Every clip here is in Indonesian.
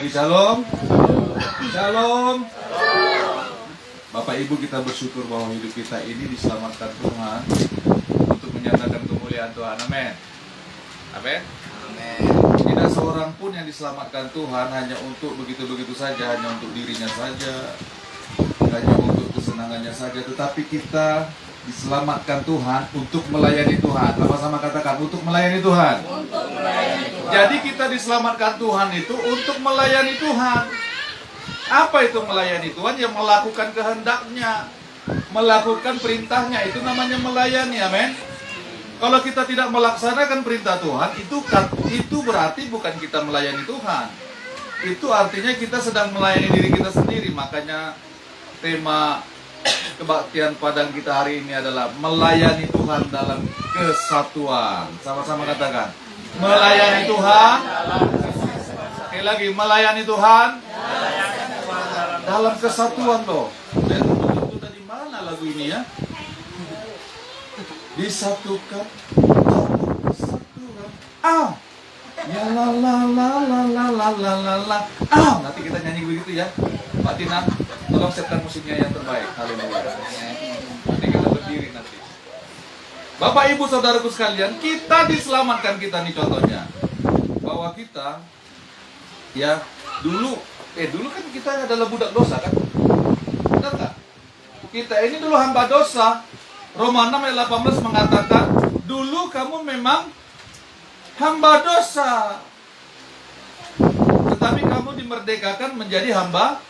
Shalom. Shalom. Bapak Ibu, kita bersyukur bahwa hidup kita ini diselamatkan Tuhan untuk menyatakan kemuliaan Tuhan. Amin. Amin. Amin. Tidak seorang pun yang diselamatkan Tuhan hanya untuk begitu-begitu saja, hanya untuk dirinya saja, hanya untuk kesenangannya saja, tetapi kita diselamatkan Tuhan untuk melayani Tuhan. Sama-sama katakan, untuk melayani Tuhan. Untuk melayani Tuhan. Jadi kita diselamatkan Tuhan itu untuk melayani Tuhan. Apa itu melayani Tuhan? Yang melakukan kehendaknya, melakukan perintahnya, itu namanya melayani. Amin. Kalau kita tidak melaksanakan perintah Tuhan, itu berarti bukan kita melayani Tuhan. Itu artinya kita sedang melayani diri kita sendiri. Makanya tema kebaktian Padang kita hari ini adalah melayani Tuhan dalam kesatuan. Sama-sama katakan, melayani Tuhan. Sekali lagi, melayani Tuhan dalam kesatuan loh. Dan itu tadi mana lagu ini ya? Disatukan dalam kesatuan. Ya la la la la la la la la la. Nanti kita nyanyi begitu ya. Pak Tina, tolong siapkan musiknya yang terbaik. Haleluya. Nanti kita berdiri nanti. Bapak Ibu Saudaraku sekalian, kita diselamatkan kita nih contohnya. Bahwa kita ya dulu kan kita adalah budak dosa kan? Benar nggak? Kita ini dulu hamba dosa. Roma 6 ayat 18 mengatakan, dulu kamu memang hamba dosa, tetapi kamu dimerdekakan menjadi hamba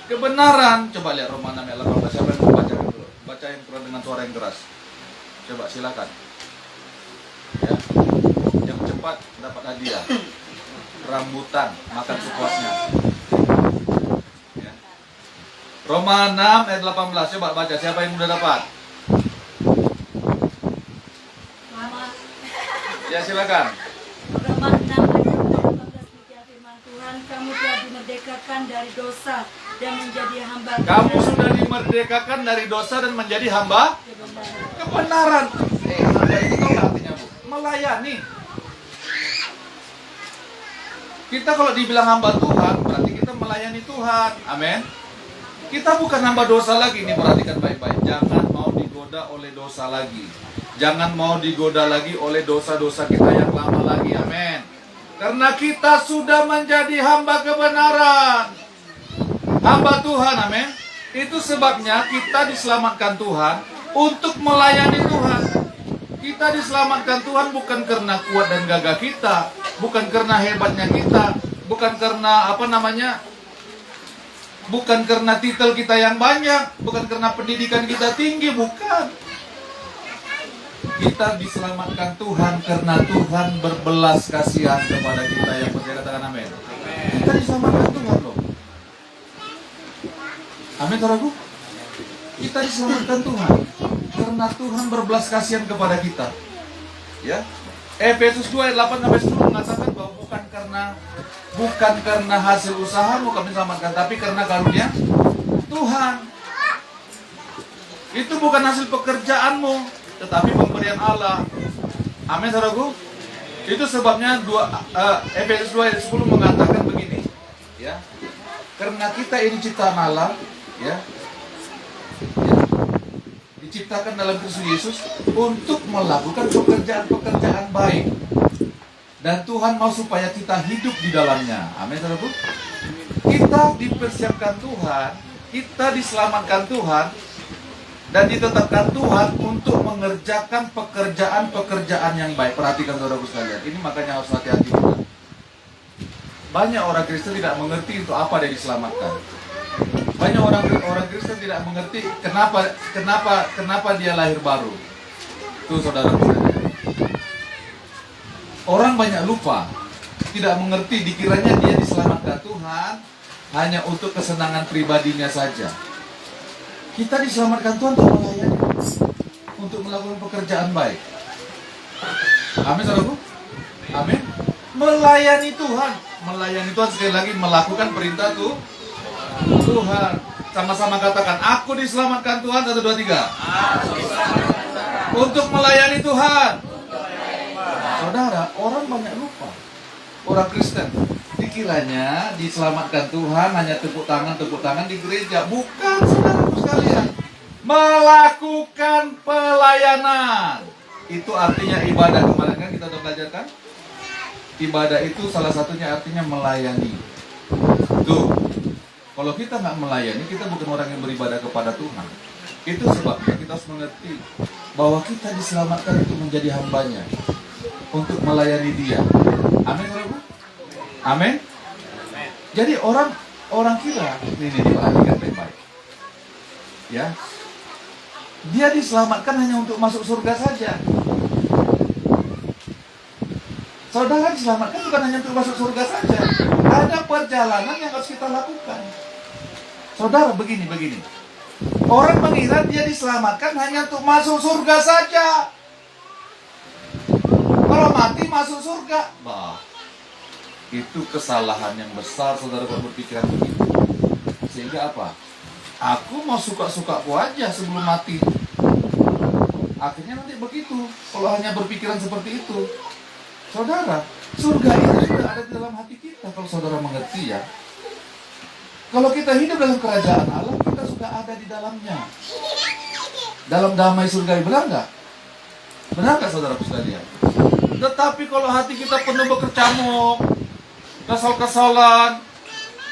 kebenaran. Coba lihat Roma 6 ayat 18. Siapa yang mau baca dulu? Baca yang keras dengan suara yang keras. Coba silakan. Ya. Yang cepat dapat hadiah. Rambutan, makan sepuasnya. Ya. Roma 6 ayat 18. Coba baca, siapa yang sudah dapat? Ya silakan. Roma 6 ayat 18 firman Tuhan, kamu telah dimerdekakan dari dosa dan menjadi hamba. Kamu sudah dimerdekakan dari dosa dan menjadi hamba kebenaran. Hamba itu tahu nggak artinya, Bu? Melayani. Kita kalau dibilang hamba Tuhan, berarti kita melayani Tuhan. Amin. Kita bukan hamba dosa lagi. Ini perhatikan baik-baik. Jangan mau digoda oleh dosa lagi. Jangan mau digoda lagi oleh dosa-dosa kita yang lama lagi. Amin. Karena kita sudah menjadi hamba kebenaran. Hamba Tuhan. Amin. Itu sebabnya kita diselamatkan Tuhan untuk melayani Tuhan. Kita diselamatkan Tuhan bukan karena kuat dan gagah kita, bukan karena hebatnya kita, bukan karena bukan karena titel kita yang banyak, bukan karena pendidikan kita tinggi, bukan. Kita diselamatkan Tuhan karena Tuhan berbelas kasihan kepada kita. Yang percaya katakan amin. Kita diselamatkan Tuhan loh. Amin, saudaraku. Kita diselamatkan Tuhan karena Tuhan berbelas kasihan kepada kita. Ya. Efesus 2 ayat 8 sampai 10 mengatakan bahwa bukan karena hasil usahamu kami diselamatkan, tapi karena karunia Tuhan. Itu bukan hasil pekerjaanmu, tetapi pemberian Allah. Amin, saudaraku. Itu sebabnya Efesus 2 ayat 10 mengatakan begini, ya. Karena kita ini ciptaan Allah, ya. Diciptakan dalam Kristus Yesus untuk melakukan pekerjaan-pekerjaan baik. Dan Tuhan mau supaya kita hidup di dalamnya. Amin, saudaraku. Kita dipersiapkan Tuhan, kita diselamatkan Tuhan, dan ditetapkan Tuhan untuk mengerjakan pekerjaan-pekerjaan yang baik. Perhatikan saudaraku sekalian, ini makanya harus hati-hati juga. Banyak orang Kristen tidak mengerti untuk apa dia diselamatkan. Banyak orang Kristen tidak mengerti kenapa dia lahir baru. Tuh saudaraku sekalian. Orang banyak lupa, tidak mengerti, dikiranya dia diselamatkan Tuhan hanya untuk kesenangan pribadinya saja. Kita diselamatkan Tuhan untuk melayani, untuk melakukan pekerjaan baik. Amin, saudaraku. Amin. Melayani Tuhan sekali lagi, melakukan perintah Tuhan. Sama-sama katakan, aku diselamatkan Tuhan. 1, 2, 3. Untuk melayani Tuhan. Saudara, orang banyak lupa. Orang Kristen Dikiranya diselamatkan Tuhan hanya tepuk tangan di gereja. Bukan, saudaraku sekalian. Melakukan pelayanan. Itu artinya ibadah. Kemarin kan kita sudah belajar kan? Ibadah itu salah satunya artinya melayani. Tuh, kalau kita nggak melayani, kita bukan orang yang beribadah kepada Tuhan. Itu sebabnya kita harus mengerti bahwa kita diselamatkan untuk menjadi hambanya, untuk melayani Dia. Amin, saudaraku? Amin. Jadi orang kira, ini diperhatikan baik-baik. Ya, dia diselamatkan hanya untuk masuk surga saja. Saudara diselamatkan bukan hanya untuk masuk surga saja. Ada perjalanan yang harus kita lakukan. Saudara, begini. Orang mengira dia diselamatkan hanya untuk masuk surga saja. Kalau mati masuk surga, bah, itu kesalahan yang besar, saudara, kalau berpikiran begitu. Sehingga apa? Aku mau suka-sukaku aja sebelum mati. Akhirnya nanti begitu, kalau hanya berpikiran seperti itu. Saudara, surga itu sudah ada di dalam hati kita, kalau saudara mengerti ya. Kalau kita hidup dalam kerajaan Allah, kita sudah ada di dalamnya. Dalam damai surgawi, benar nggak? Benar nggak, saudaraku sekalian? Tetapi kalau hati kita penuh berkecamuk, kesal-kesalan,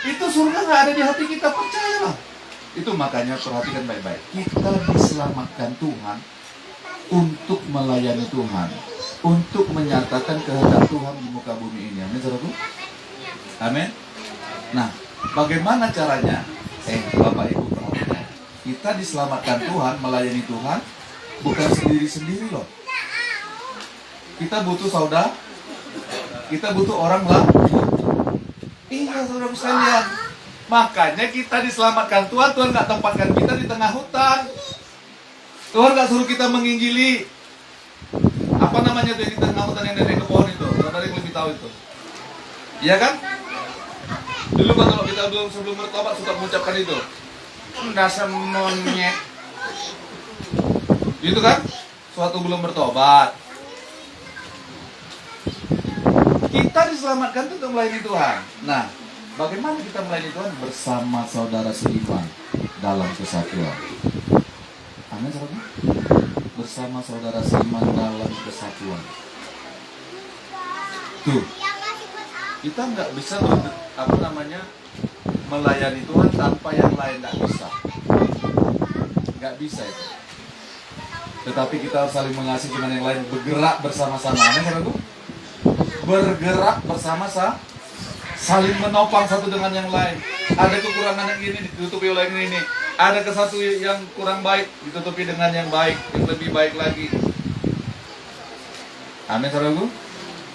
itu surga nggak ada di hati kita, percayalah. Itu makanya perhatikan baik-baik. Kita diselamatkan Tuhan untuk melayani Tuhan, untuk menyatakan kehendak Tuhan di muka bumi ini. Amin, saudaraku? Amin. Nah, bagaimana caranya? Bapak Ibu, kita diselamatkan Tuhan, melayani Tuhan, bukan sendiri-sendiri loh. Kita butuh saudara, kita butuh orang lah. Iya, saudara sekalian. Makanya kita diselamatkan Tuhan. Tuhan nggak tempatkan kita di tengah hutan. Tuhan nggak suruh kita menginjili. Apa namanya tuh yang di tengah hutan yang nenek ke pohon itu? Saudara yang lebih tahu itu. Iya kan? Dulu kan kalau kita sebelum bertobat suka mengucapkan itu. Dasar monyet. Gitu kan? Suatu belum bertobat. Kita diselamatkan itu untuk melayani Tuhan. Nah, bagaimana kita melayani Tuhan? Bersama saudara seiman dalam kesatuan. Amin, saudara. Bersama saudara seiman dalam kesatuan. Tuh, kita nggak bisa melayani Tuhan tanpa yang lain, nggak bisa itu. Tetapi kita harus saling mengasihi dengan yang lain, bergerak bersama-sama. Amin, saudara. Bergerak bersama-sama, saling menopang satu dengan yang lain. Ada kekurangan yang ini ditutupi oleh yang ini. Ada satu yang kurang baik ditutupi dengan yang baik, yang lebih baik lagi. Amin, saudaraku.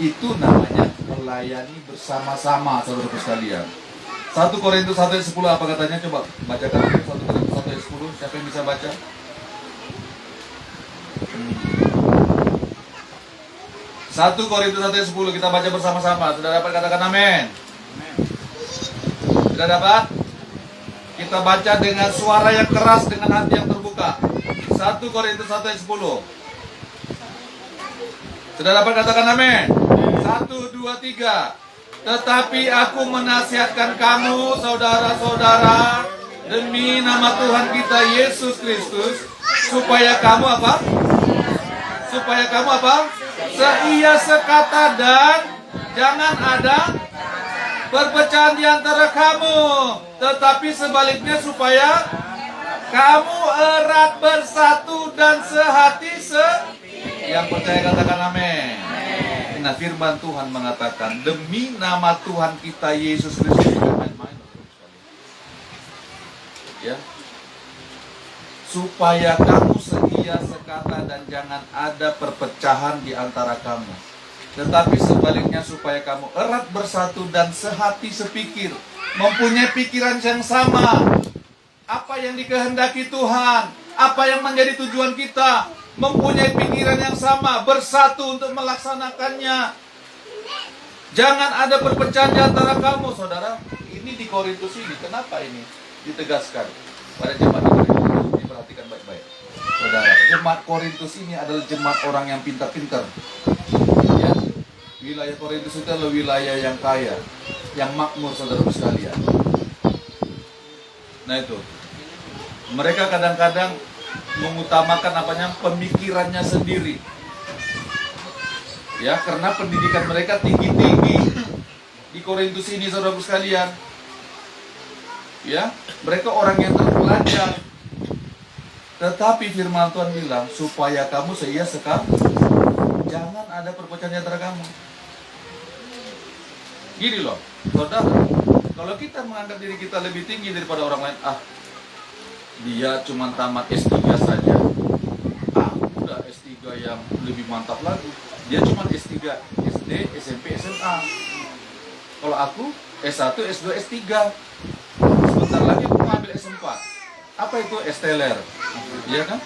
Itu namanya melayani bersama-sama, saudaraku sekalian. 1 Korintus 1 ayat 10 apa katanya? Coba bacakan 1 Korintus 1 ayat 10. Siapa yang bisa baca? 1 Korintus 1 ayat 10 kita baca bersama-sama. Sudah dapat, katakan amin. Sudah dapat? Kita baca dengan suara yang keras, dengan hati yang terbuka. 1 Korintus 1 ayat 10. Sudah dapat, katakan amin. 1, 2, 3. Tetapi aku menasihatkan kamu, saudara-saudara, demi nama Tuhan kita Yesus Kristus, supaya kamu apa? Supaya kamu apa? Seia sekata dan jangan ada perpecahan di antara kamu, tetapi sebaliknya supaya kamu erat bersatu dan sehati yang percaya katakan amin. Nah, firman Tuhan mengatakan demi nama Tuhan kita Yesus Kristus, main-main, ya, supaya kamu setia sekata dan jangan ada perpecahan di antara kamu, tetapi sebaliknya supaya kamu erat bersatu dan sehati sepikir, mempunyai pikiran yang sama. Apa yang dikehendaki Tuhan, apa yang menjadi tujuan kita, mempunyai pikiran yang sama, bersatu untuk melaksanakannya. Jangan ada perpecahan di antara kamu, saudara. Ini di Korintus ini, kenapa ini ditegaskan pada jemaat di Korintus? Diperhatikan baik-baik, saudara. Jemaat Korintus ini adalah jemaat orang yang pintar-pintar. Ya, wilayah Korintus itu adalah wilayah yang kaya. yang makmur, saudaraku sekalian. Nah itu, mereka kadang-kadang mengutamakan pemikirannya sendiri. Ya, karena pendidikan mereka tinggi-tinggi di Korintus ini, saudaraku sekalian. Ya, mereka orang yang terpelajar. Tetapi firman Tuhan bilang, supaya kamu seia sekam, jangan ada perpecahan di antara kamu. Gini loh, saudara, kalau kita menganggap diri kita lebih tinggi daripada orang lain, dia cuma tamat S3 saja, udah S3 yang lebih mantap lagi. Dia cuma S3, SD, SMP, SMA. Kalau aku S1, S2, S3. Sebentar lagi aku mengambil S4. Apa itu? S-teler. Iya kan?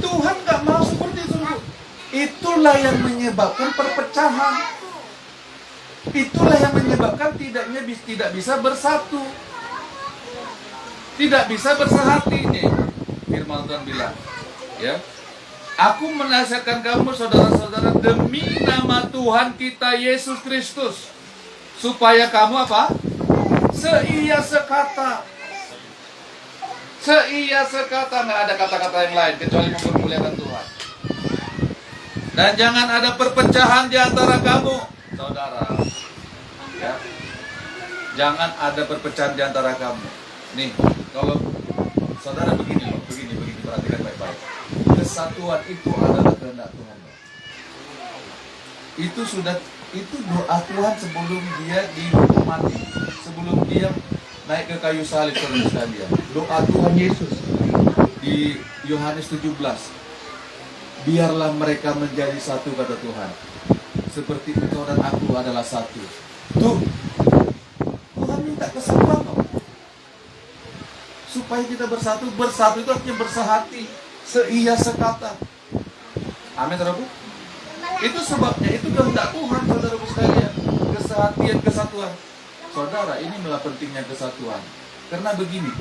Tuhan gak mau seperti itu. Itulah yang menyebabkan perpecahan. Itulah yang menyebabkan tidak bisa bersatu. Tidak bisa bersehati nih. Firman Tuhan bilang, ya. Aku menasihatkan kamu saudara-saudara demi nama Tuhan kita Yesus Kristus, supaya kamu apa? Seia sekata. Seia sekata, nggak ada kata-kata yang lain kecuali mempermuliakan Tuhan. Dan jangan ada perpecahan di antara kamu, saudara. Ya. Jangan ada perpecahan di antara kamu. Nih, kalau saudara begini loh, begini perhatikan baik-baik. Kesatuan itu adalah kehendak Tuhan. Itu doa Tuhan sebelum dia dihukum mati, sebelum dia naik ke kayu salib, saudara sekalian. Doa Tuhan Yesus di Yohanes 17. Biarlah mereka menjadi satu, kata Tuhan. Seperti engkau dan aku adalah satu. Tuh, Tuhan minta kesatuan loh. Supaya kita bersatu. Bersatu itu artinya bersehati, seia sekata. Amin, saudaraku. Itu sebabnya, itu kehendak Tuhan, saudaraku sekalian. Kesehatian, kesatuan. Saudara, inilah pentingnya kesatuan. Karena begini.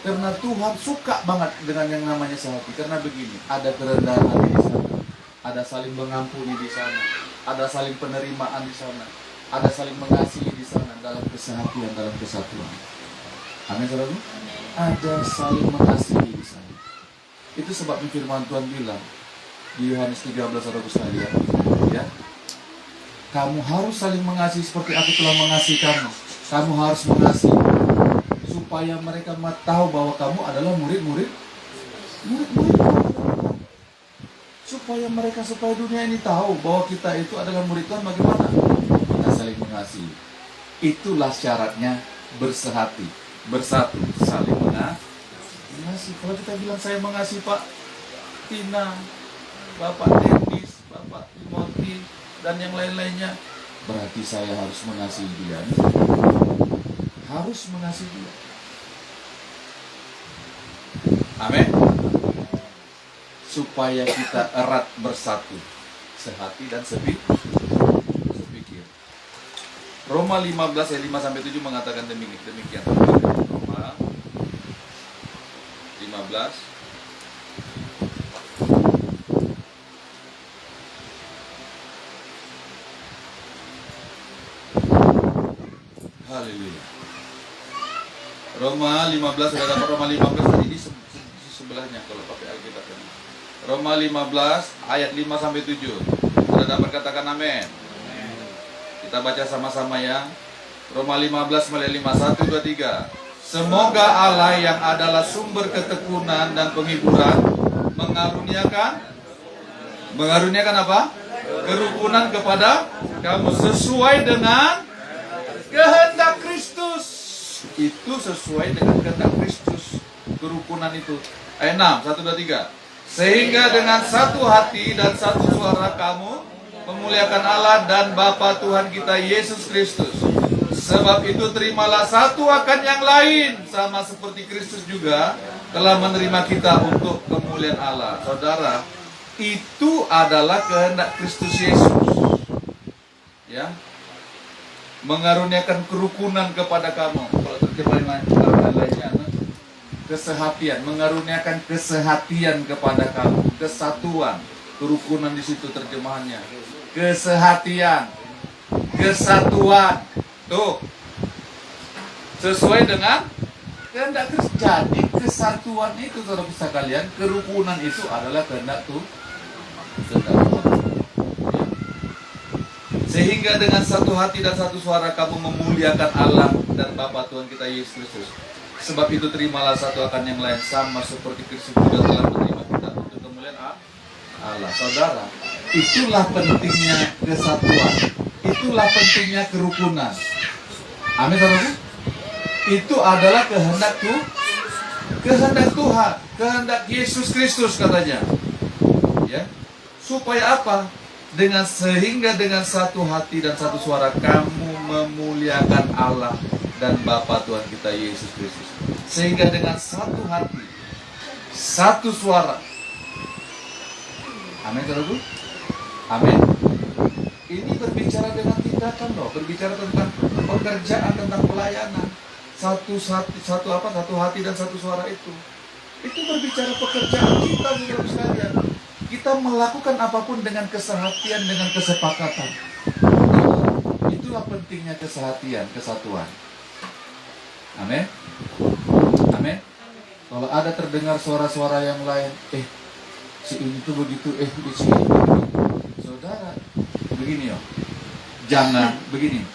Karena Tuhan suka banget dengan yang namanya sehati. Karena begini, ada kerendahan hati di sana, ada saling mengampuni di sana, ada saling penerimaan di sana, ada saling mengasihi di sana, dalam kesehatian, dalam kesatuan. Amin, saudara. Ada saling mengasihi di sana. Itu sebabnya firman Tuhan bilang di Yohanes 13, saudara sekalian, ya, kamu harus saling mengasihi seperti aku telah mengasihi kamu. Kamu harus mengasihi, supaya mereka tahu bahwa kamu adalah murid-murid. Supaya dunia ini tahu bahwa kita itu adalah murid Tuhan. Bagaimana? Kita saling mengasihi. Itulah syaratnya bersehati, bersatu, saling mengasihi. Kalau kita bilang saya mengasihi Pak Tina, Bapak Dennis, Bapak Timothy, dan yang lain-lainnya, berarti saya harus mengasihi dia. Harus mengasihi dia. Amin. Supaya kita erat bersatu, sehati dan sepikir. Roma 15 ayat 5-7 mengatakan demikian. Roma 15. Haleluya. Roma 15, sudah dapat Roma 15 tadi di sebelahnya kalau pakai Alkitab. Roma 15 ayat 5-7. Sudah dapat, katakan amin. Kita baca sama-sama ya. Roma 15 mulai 5, 1, 2, 3. Semoga Allah yang adalah sumber ketekunan dan penghiburan mengaruniakan apa? Kerukunan kepada kamu sesuai dengan kehendak Kristus. Itu sesuai dengan kehendak Kristus. Kerukunan itu. Ayat 6, 1, 2, 3. Sehingga dengan satu hati dan satu suara kamu memuliakan Allah dan Bapa Tuhan kita Yesus Kristus. Sebab itu terimalah satu akan yang lain, sama seperti Kristus juga telah menerima kita untuk kemuliaan Allah. Saudara, itu adalah kehendak Kristus Yesus. Ya. Mengaruniakan kerukunan kepada kamu. Kalau terjemahan lainnya, kesehatian, mengaruniakan kesehatian kepada kamu, kesatuan, kerukunan di situ terjemahannya. Kesehatian, kesatuan. Tuh. Sesuai dengan kehendak Kristus. Jadi kesatuan itu, saudara sekalian, kerukunan itu adalah kehendak Tuhan. Sehingga dengan satu hati dan satu suara kamu memuliakan Allah dan Bapa Tuhan kita Yesus Kristus. Sebab itu terimalah satu akan yang lain, sama seperti Kristus juga telah menerima kita untuk kemuliaan Allah. Saudara, itulah pentingnya kesatuan. Itulah pentingnya kerukunan. Amin, saudara. Itu adalah kehendak Tuhan, kehendak Yesus Kristus katanya. Ya. Supaya apa? Sehingga dengan satu hati dan satu suara kamu memuliakan Allah dan Bapa Tuhan kita Yesus Kristus. Sehingga dengan satu hati, satu suara. Amin, saudaraku. Amin. Ini berbicara dengan tindakan loh, berbicara tentang pekerjaan, tentang pelayanan. Satu hati dan satu suara itu berbicara pekerjaan kita, saudara sekalian. Kita melakukan apapun dengan kesehatian, dengan kesepakatan. Itulah pentingnya kesehatian, kesatuan. Amin. Amin. Kalau ada terdengar suara-suara yang lain, si ini tuh begitu, si ini begitu. Saudara, begini yo. Jangan begini.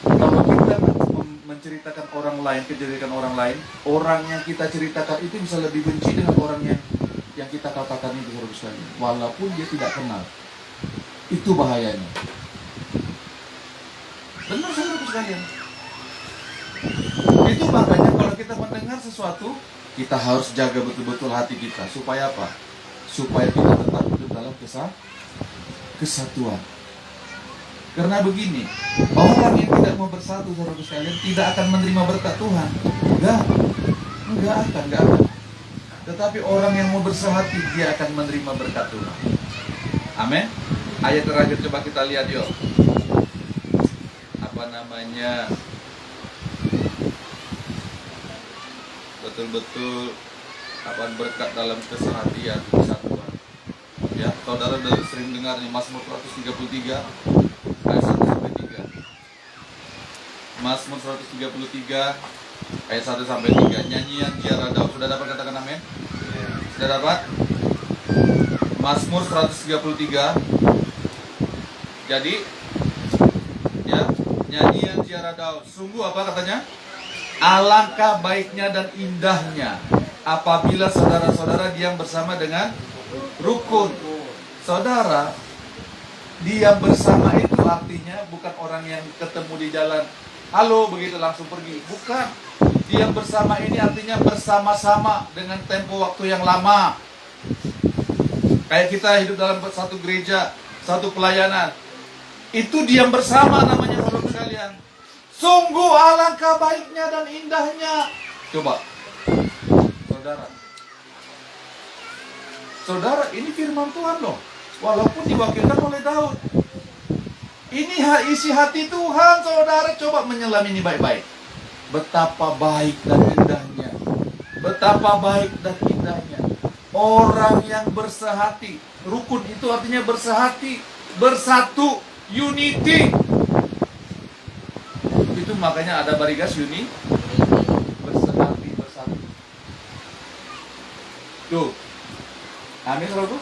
Kalau kita menceritakan orang lain, kejadian orang lain, orang yang kita ceritakan itu bisa lebih benci dengan orang yang kita katakan itu, saudara sekalian, walaupun dia tidak kenal. Itu bahayanya. Benar, saudara sekalian. Itu makanya kalau kita mendengar sesuatu, kita harus jaga betul-betul hati kita. Supaya apa? Supaya kita tetap hidup dalam kesatuan. Karena begini, orang yang tidak mau bersatu, saudara sekalian, tidak akan menerima berkat Tuhan. Enggak akan. Tetapi orang yang mau bersehati, dia akan menerima berkat Tuhan. Amin. Ayat terakhir coba kita lihat yuk. Betul-betul berkat dalam kesehatian, kesatuan. Ya, saudara sering dengar nih Mazmur 133 ayat 1 sampai 3. Mazmur 133 ayat 1 sampai 3. Nyanyian Ziarah Daud. Sudah dapat katakan amin? Sudah dapat? Mazmur 133. Jadi ya, nyanyian Ziarah Daud. Sungguh apa katanya? Alangkah baiknya dan indahnya apabila saudara-saudara diam bersama dengan rukun. Saudara, diam bersama itu artinya bukan orang yang ketemu di jalan, halo begitu langsung pergi. Bukan. Diam bersama ini artinya bersama-sama dengan tempo waktu yang lama. Kayak kita hidup dalam satu gereja, satu pelayanan. Itu diam bersama namanya, saudara sekalian. Sungguh alangkah baiknya dan indahnya. Coba, saudara, ini firman Tuhan loh. Walaupun diwakilkan oleh Daud. Ini isi hati Tuhan, saudara. Coba menyelam ini baik-baik. Betapa baik dan indahnya. Betapa baik dan indahnya orang yang bersehati. Rukun itu artinya bersehati, bersatu, unity. Itu makanya ada barigas uni, bersehati, bersatu. Tuh. Amin, saudara.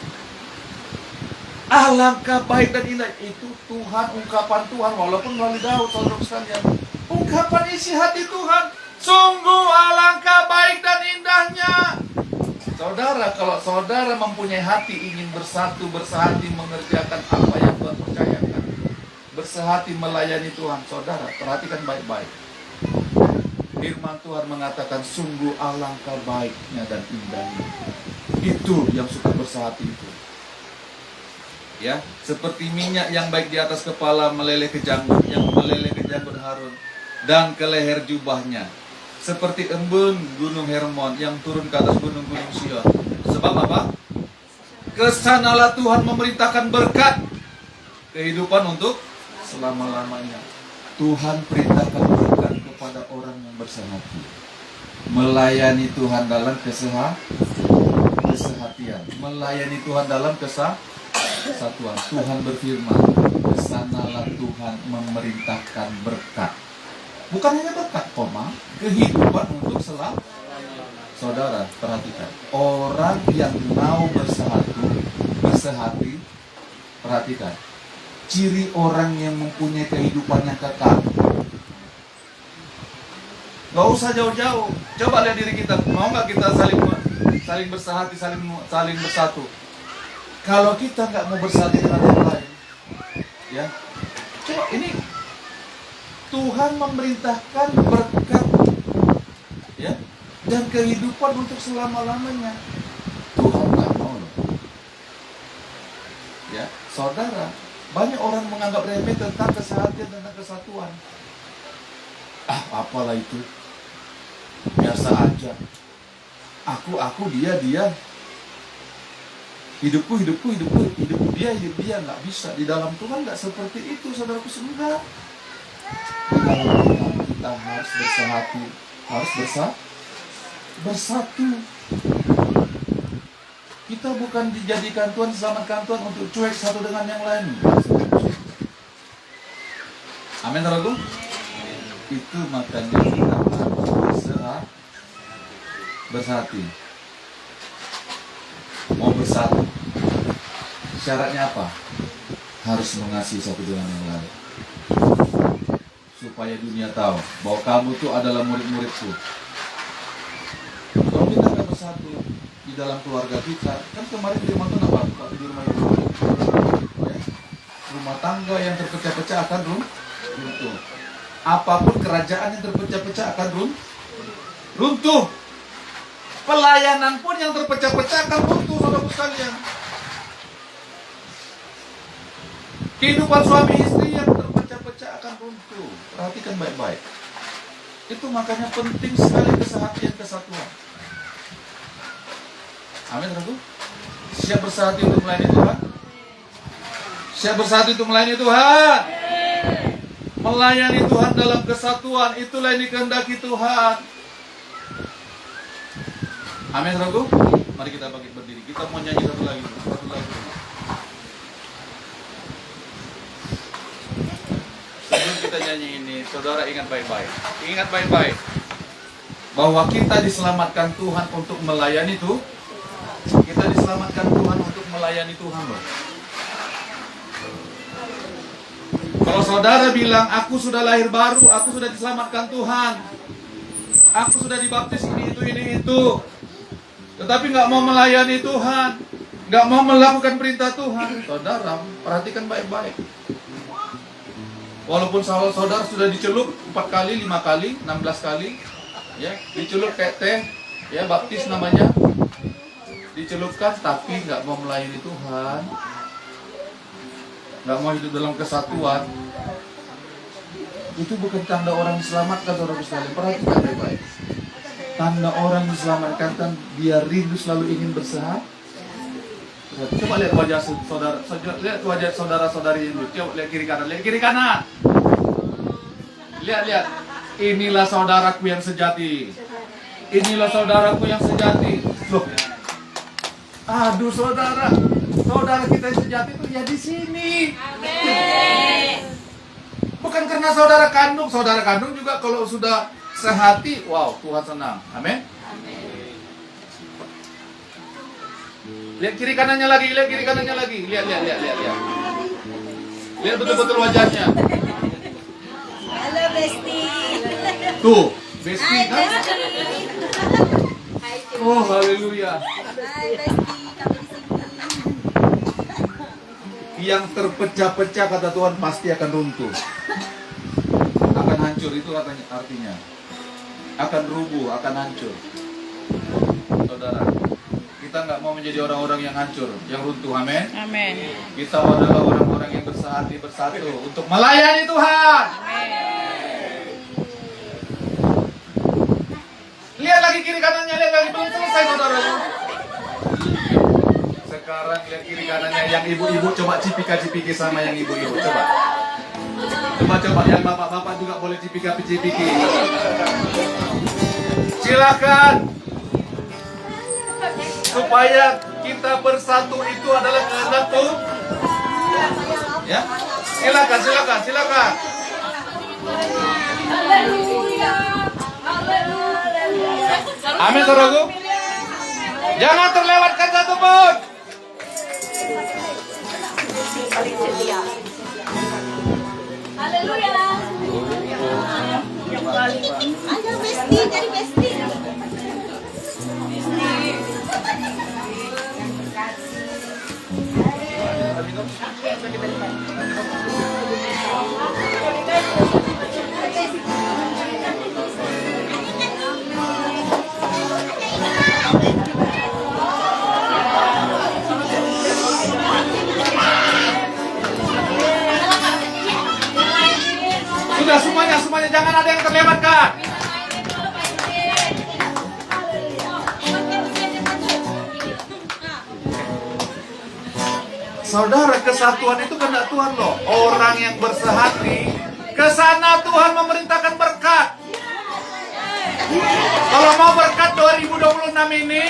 Alangkah baik dan indah. Itu Tuhan, ungkapan Tuhan. Walaupun melalui Daud, saudara sekalian. Ungkapan isi hati Tuhan. Sungguh alangkah baik dan indahnya. Saudara, kalau saudara mempunyai hati ingin bersatu, bersehati, mengerjakan apa yang Tuhan percayakan, bersehati melayani Tuhan, saudara, perhatikan baik-baik. Firman Tuhan mengatakan sungguh alangkah baiknya dan indahnya. Itu yang suka bersehati itu. Ya, seperti minyak yang baik di atas kepala meleleh ke janggut, yang meleleh ke janggut Harun dan ke leher jubahnya. Seperti embun gunung Hermon yang turun ke atas gunung-gunung Sion. Sebab apa? Kesanalah Tuhan memerintahkan berkat kehidupan untuk selama-lamanya. Tuhan perintahkan berkat kepada orang yang bersehati. Melayani Tuhan dalam kesehatian. Melayani Tuhan dalam kesatuan. kesatuan. Tuhan berfirman, kesanalah Tuhan memerintahkan berkat. Bukan hanya berkat, kehidupan untuk selalu. Saudara, perhatikan. Orang yang mau bersehati, perhatikan. Ciri orang yang mempunyai kehidupan yang kekal. Gak usah jauh-jauh. Coba lihat diri kita. Mau nggak kita saling bersehati, saling bersatu? Kalau kita nggak mau bersatu dengan yang lain, ya. Coba ini Tuhan memerintahkan berkat, ya, dan kehidupan untuk selama-lamanya. Tuhan nggak mau loh. Ya, saudara, banyak orang menganggap remeh tentang kesehatan, tentang kesatuan. Apalah itu, biasa aja. Aku, dia. Hidupku, hidup dia, nggak bisa. Di dalam Tuhan nggak seperti itu, saudaraku semua. Di dalam Tuhan kita harus bersehati, harus bersatu. Kita bukan dijadikan Tuhan, diselamatkan Tuhan untuk cuek satu dengan yang lain. Amin, saudaraku. Itu makanya kita harus bersehati. Mau bersatu, syaratnya apa? Harus mengasihi satu dengan yang lain, supaya dunia tahu bahwa kamu tuh adalah murid-muridku. Kalau kita nggak bersatu di dalam keluarga kita, kan kemarin di rumah tuh apa? Di rumah itu, ya? Rumah tangga yang terpecah-pecah akan runtuh. Apapun kerajaan yang terpecah-pecah akan runtuh. Pelayanan pun yang terpecah-pecah akan runtuh, saudara sekalian. Kehidupan suami istri yang terpecah-pecah akan runtuh. Perhatikan baik-baik. Itu makanya penting sekali kesehatan, kesatuan. Amin, saudaraku. Siap bersatu untuk melayani Tuhan? Siap bersatu untuk melayani Tuhan? Melayani Tuhan dalam kesatuan, itulah yang dikehendaki Tuhan. Amin, saudaraku. Mari kita bangkit berdiri. Kita mau nyanyi satu lagu. Sebelum kita nyanyi ini, saudara ingat baik-baik. Ingat baik-baik bahwa kita diselamatkan Tuhan untuk melayani Tuhan. Kita diselamatkan Tuhan untuk melayani Tuhan loh. Kalau saudara bilang, aku sudah lahir baru, aku sudah diselamatkan Tuhan, aku sudah dibaptis ini itu, tetapi nggak mau melayani Tuhan, nggak mau melakukan perintah Tuhan, saudara perhatikan baik-baik. Walaupun saudara sudah dicelup 4 kali, 5 kali, 16 kali, ya, dicelup kayak teh, ya, baptis namanya, dicelupkan, tapi nggak mau melayani Tuhan, nggak mau hidup dalam kesatuan, itu bukan tanda orang diselamatkan, saudara sekalian. Perhatikan baik-baik. Tanda orang diselamatkan kan dia rindu selalu ingin bersahabat. Coba lihat wajah saudara, lihat wajah saudara-saudari ini. Coba lihat kiri kanan, Lihat. Inilah saudaraku yang sejati. Inilah saudaraku yang sejati. Loh. Aduh, saudara kita yang sejati itu ya di sini. Amin. Bukan karena saudara kandung juga kalau sudah sehati, wow, Tuhan senang. Amin. Lihat kiri kanannya lagi. Lihat. Lihat betul-betul wajahnya. Halo Besti. Tuh, Besti kan? Oh, haleluya. Hai Besti, kami di sini. Yang terpecah-pecah kata Tuhan pasti akan runtuh. Akan hancur, itu artinya. Akan rubuh, akan hancur. Saudara, kita nggak mau menjadi orang-orang yang hancur, yang runtuh, amin? Amin. Kita adalah orang-orang yang bersatu untuk melayani Tuhan. Amin. Lihat lagi kiri kanannya, belum selesai, saudara. Sekarang lihat kiri kanannya, yang ibu-ibu coba cipika-cipiki sama yang ibu-ibu, coba yang bapak-bapak juga boleh cipika-cipiki. Silakan supaya kita bersatu itu adalah kehendak Tuhan. Ya, silakan. Amin, saudaraku. Jangan terlewatkan satu pun. Haleluya. Ayo Besti, jadi Besti. Sudah semuanya jangan ada yang terlewatkan. Saudara, kesatuan itu kehendak Tuhan loh. Orang yang bersehati, ke sana Tuhan memerintahkan berkat. Kalau mau berkat 2026 ini,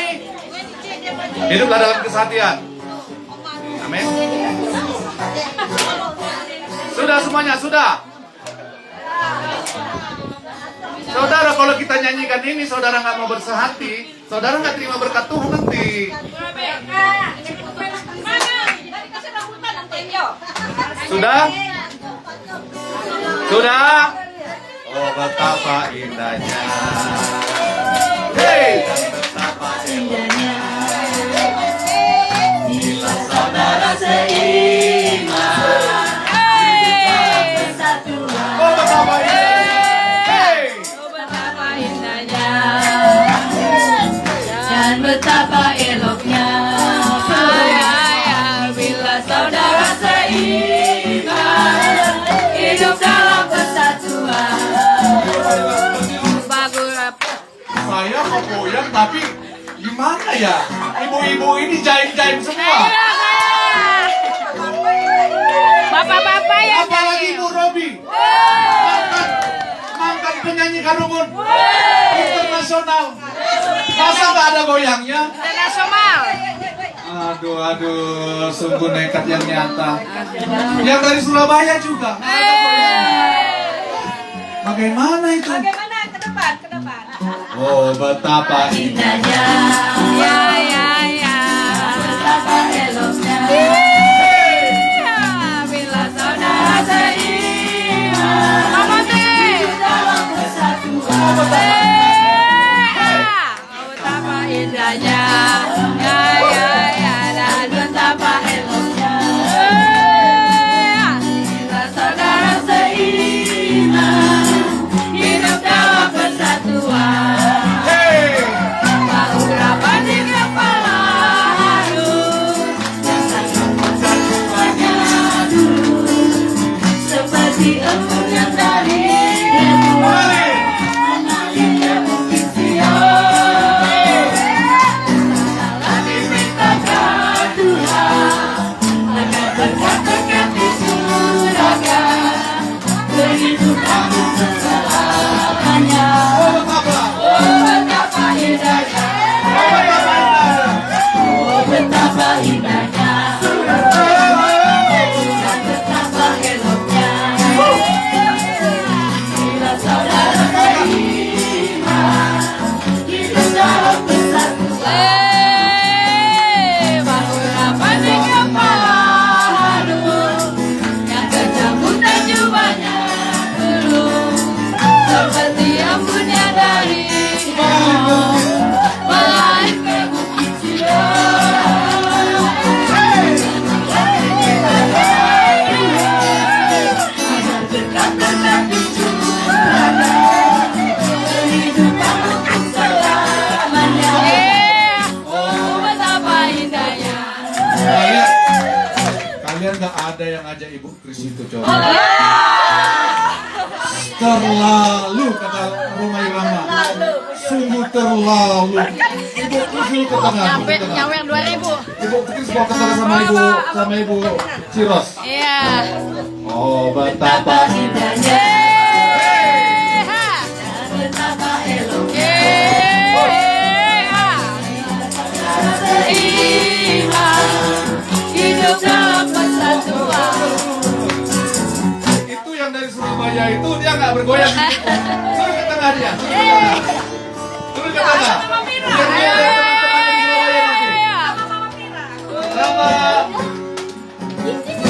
hiduplah dalam kesehatian. Amin. Sudah semuanya, sudah. Saudara, kalau kita nyanyikan ini, saudara nggak mau bersehati, saudara nggak terima berkat Tuhan nanti. Sudah? Sudah? Oh, betapa indahnya. Hei, betapa indahnya. Bila saudara seiman. Oh, betapa indahnya. Dan betapa eloknya bila saudara seiman hidup dalam kesatuan. Saya mau goyang tapi gimana ya? Ibu-ibu ini jaim-jaim semua. Bapak-bapak ya. Apalagi Bu Robi. Mantan penyanyi Karumun internasional. Masa nggak ada goyangnya? Internasional. Aduh, sungguh nekat yang nyata. Yang dari Surabaya juga. Nggak ada goyangnya. Bagaimana itu? Bagaimana ke depan? Oh, betapa indahnya. Ya. Betapa eloknya Bila saudara seiman. Mama dalam kesatuan. Betapa indahnya. Ya. Dan betapa eloknya. Bila saudara seiman hidup dalam kesatuan. Hey! Bahu rapat di kepala harus kesatuannya dulu seperti embun yang dari Kembali. mengalirnya bukit Sion. Salah dimintakan Tuhan agar berkat-berkat dicurahkan kehidupan selamanya. Oh, betapa. Oh betapa indahnya, oh betapa indahnya, dan betapa eloknya. Bila saudara seiman hidup dalam kesatuan. Bahu rapat di kepala harus yang kecabutan jubahnya dulu seperti embunnya dari melahir ke bukit Sion. Agar berkat-berkat dicurahkan kehidupan untuk selamanya. Oh betapa indahnya. Kalian nggak ada yang ngajak Ibu Kris itu coba. Terlalu kata Roma Irama. Sungguh terlalu. Ibu Kris dulu ke tengah. Nyampe yang 2000. Ibu Kris bawa ke tengah sama Ibu Ciros. Iya. Oh, betapa Indahnya Ha. dan betapa eloknya. Ha. Seiman beriman, hidup dalam persatuan. Itu yang dari Surabaya itu dia nggak bergoyang. Suruh ke tengah dia. Suruh ke tengah. Biar dia lihat teman-teman di Surabaya nanti.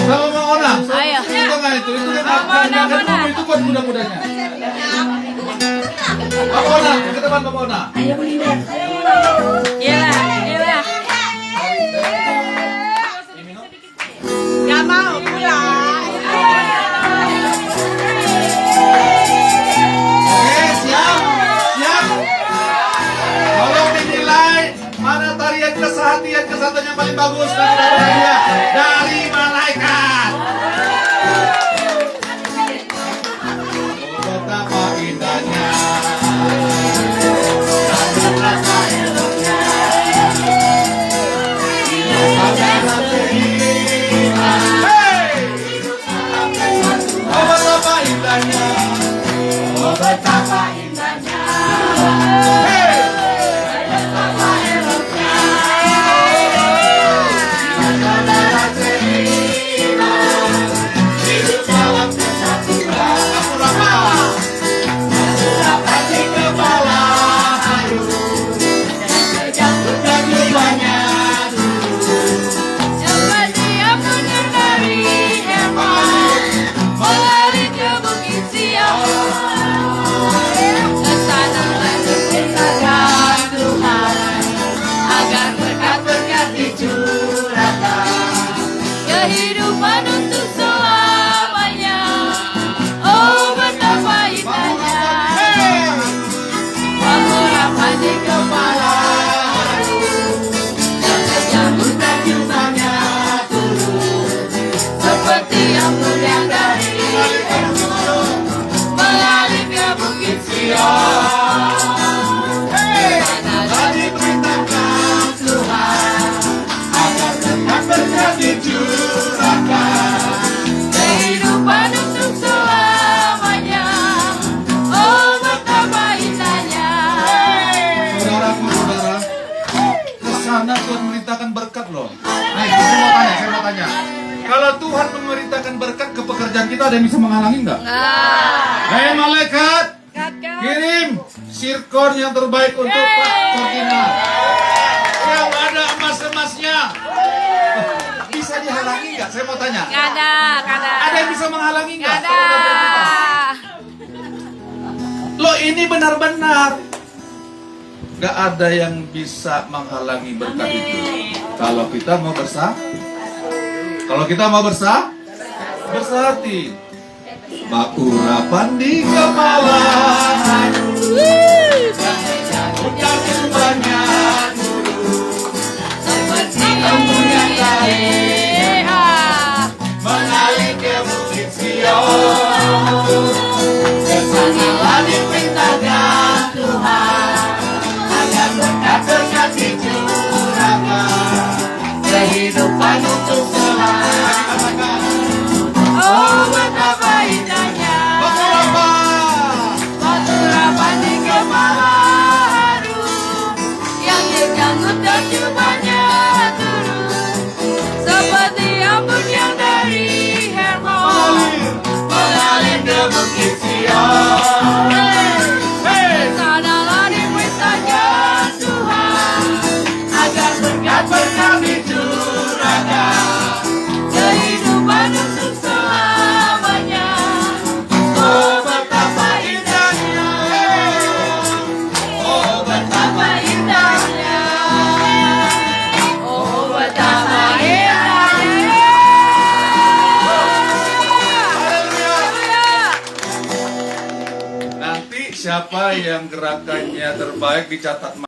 Sama Mang Onang. Ayo. Di tengah itu yang akan itu buat muda-mudanya. Mang Onang, ke depan Mang Onang. Ayo Bulinda. Gila. Gak mau pulang. Oke, siap. Tolong dinilai mana tarian kesehatian kesatuan yang paling bagus dan dapat hadiah dari malaikat. Oh, betapa indahnya. Betapa eloknya. Saudara beriman. Hey! Oh, betapa indahnya. Oh, betapa indahnya. Hey! Betapa eloknya. Saudara beriman. Hidup dalam kesatuan. Apa di kepala haru. Dan jiwanya Seperti yang mundur dari Hermon, melari ke Bukit Sion. Kesana lalu pintakan Tuhan, agar berkat-berkat dicurahkan. Kehidupan untuk selamanya. Oh, betapa indahnya. Pengharapan di kepala dan menyambut terjemahnya turun seperti embun yang dari Hermon mengalir ke Bukit Sion. telah diperintahkan Tuhan agar berkat-berkat dicurahkan. Kehidupan untuk selamanya. Oh, betapa indahnya. Saudara, ke sana Tuhan memerintahkan berkat loh. Nah, saya mau tanya. Kalau Tuhan memerintahkan berkat ke pekerjaan kita, ada yang bisa menghalangi nggak? Hei malaikat, kirim sirkon yang terbaik untuk Pak Kortina. Yang ada emas-emasnya. Bisa dihalangi nggak? Saya mau tanya. Gak ada. Ada yang bisa menghalangi nggak? Gak ada. Loh ini benar-benar gak ada yang bisa menghalangi berkat itu. Kalau kita mau bersahati. Bakurapan di kepala, udah banyak Seperti embun yang dari mengalir ke Bukit Sion. Kesanalah diperintahkan Tuhan agar berkat-berkat dicurahkan. Kehidupan untuk selamanya. Oh, betapa indahnya. Bakurapan di kepala harum yang dijanggut dan jubahnya turun seperti embun yang dari Hermon mengalir ke Bukit Sion. Kesanalah diperintahkan Tuhan agar berkat-berkat dicurahkan. Kehidupan untuk selamanya. Oh, betapa indahnya. Oh, betapa indahnya. Oh, betapa indahnya. Nanti siapa yang gerakannya terbaik dicatat